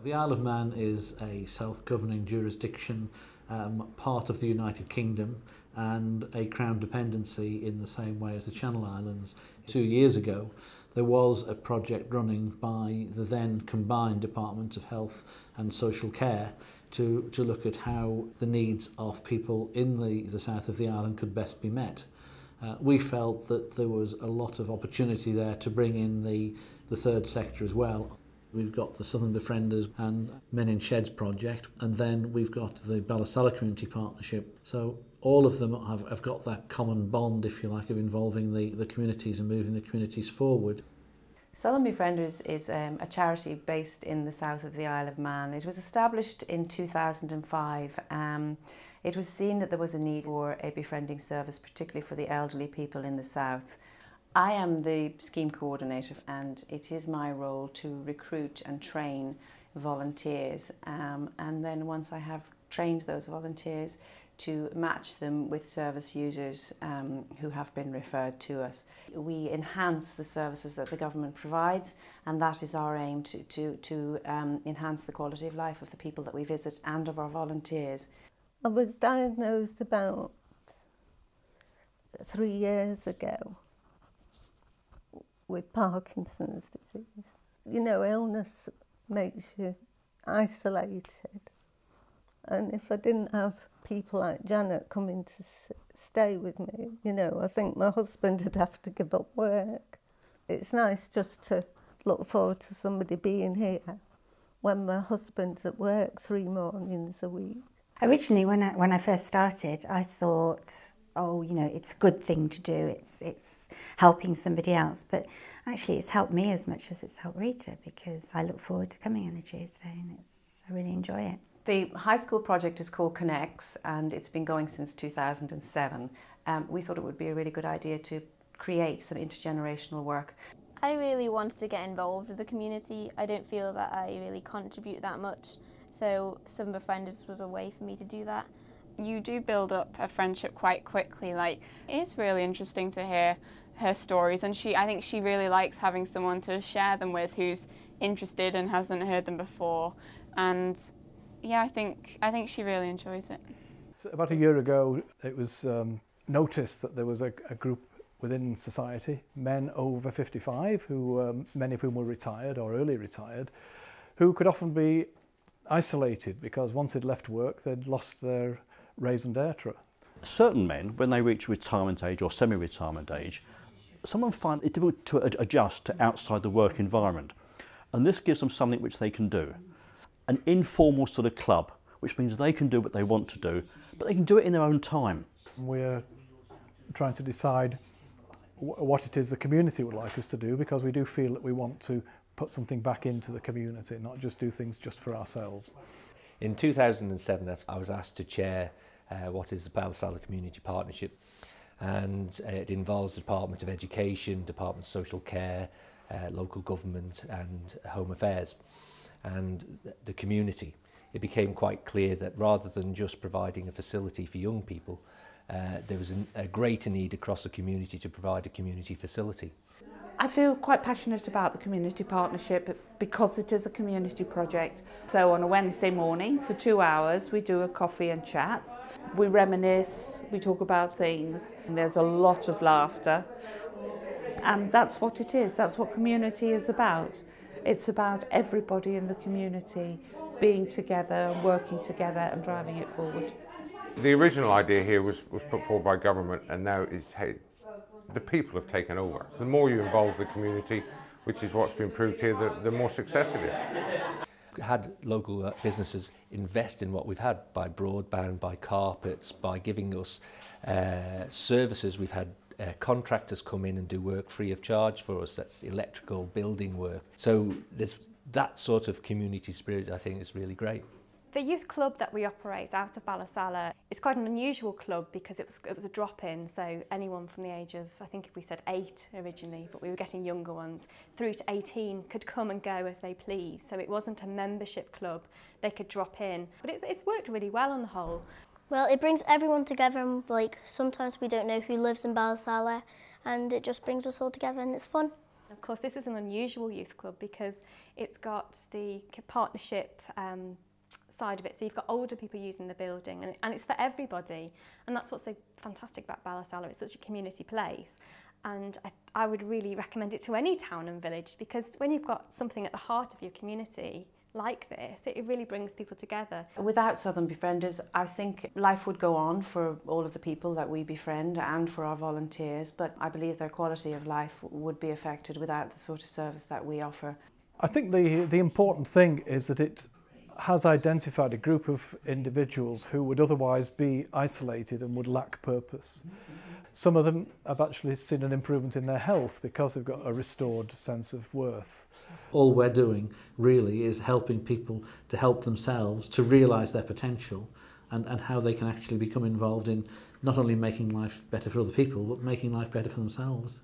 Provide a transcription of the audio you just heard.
The Isle of Man is a self-governing jurisdiction, part of the United Kingdom, and a Crown dependency in the same way as the Channel Islands. 2 years ago, there was a project running by the then combined Department of Health and Social Care to look at how the needs of people in the south of the island could best be met. We felt that there was a lot of opportunity there to bring in the third sector as well. We've got the Southern Befrienders and Men in Sheds project, and then we've got the Ballasalla Community Partnership. So all of them have got that common bond, if you like, of involving the communities and moving the communities forward. Southern Befrienders is a charity based in the south of the Isle of Man. It was established in 2005. It was seen that there was a need for a befriending service, particularly for the elderly people in the south. I am the scheme coordinator, and it is my role to recruit and train volunteers, and then once I have trained those volunteers, to match them with service users who have been referred to us. We enhance the services that the government provides, and that is our aim, to enhance the quality of life of the people that we visit and of our volunteers. I was diagnosed about 3 years ago with Parkinson's disease. You know, illness makes you isolated. And if I didn't have people like Janet coming to stay with me, you know, I think my husband would have to give up work. It's nice just to look forward to somebody being here when my husband's at work 3 mornings a week. Originally, when I first started, I thought, oh, you know, it's a good thing to do, it's helping somebody else, but actually it's helped me as much as it's helped Rita, because I look forward to coming on a Tuesday and I really enjoy it. The high school project is called Connects, and it's been going since 2007. We thought it would be a really good idea to create some intergenerational work. I really wanted to get involved with the community. I don't feel that I really contribute that much, so Southern Befrienders was a way for me to do that. You do build up a friendship quite quickly. Like, it's really interesting to hear her stories, and I think she really likes having someone to share them with who's interested and hasn't heard them before. And yeah, I think she really enjoys it. So about a year ago, it was noticed that there was a group within society, men over 55, who many of whom were retired or early retired, who could often be isolated because once they'd left work, they'd lost their raison d'etre. Certain men, when they reach retirement age or semi-retirement age, some of them find it difficult to adjust to outside the work environment. And this gives them something which they can do. An informal sort of club, which means they can do what they want to do, but they can do it in their own time. We're trying to decide what it is the community would like us to do, because we do feel that we want to put something back into the community, not just do things just for ourselves. In 2007, I was asked to chair what is the Ballasalla Community Partnership, and it involves the Department of Education, Department of Social Care, local government and Home Affairs, and the community. It became quite clear that rather than just providing a facility for young people, there was a greater need across the community to provide a community facility. I feel quite passionate about the community partnership because it is a community project. So on a Wednesday morning for 2 hours we do a coffee and chat. We reminisce, we talk about things, and there's a lot of laughter. And that's what it is, that's what community is about. It's about everybody in the community being together and working together and driving it forward. The original idea here was put forward by government, and now the people have taken over. So the more you involve the community, which is what's been proved here, the more success it is. Had local businesses invest in what we've had by broadband, by carpets, by giving us services. We've had contractors come in and do work free of charge for us. That's electrical, building work. So there's that sort of community spirit, I think, is really great. The youth club that we operate out of Ballasalla is quite an unusual club because it was a drop-in, so anyone from the age of, I think we said 8 originally, but we were getting younger ones, through to 18 could come and go as they please. So it wasn't a membership club, they could drop in. But it's worked really well on the whole. Well, it brings everyone together, and like sometimes we don't know who lives in Ballasalla, and it just brings us all together and it's fun. Of course, this is an unusual youth club because it's got the partnership side of it. So you've got older people using the building, and it's for everybody. And that's what's so fantastic about Ballasalla. It's such a community place. And I would really recommend it to any town and village, because when you've got something at the heart of your community like this, it really brings people together. Without Southern Befrienders, I think life would go on for all of the people that we befriend and for our volunteers, but I believe their quality of life would be affected without the sort of service that we offer. I think the important thing is that it has identified a group of individuals who would otherwise be isolated and would lack purpose. Some of them have actually seen an improvement in their health because they've got a restored sense of worth. All we're doing really is helping people to help themselves to realise their potential and how they can actually become involved in not only making life better for other people, but making life better for themselves.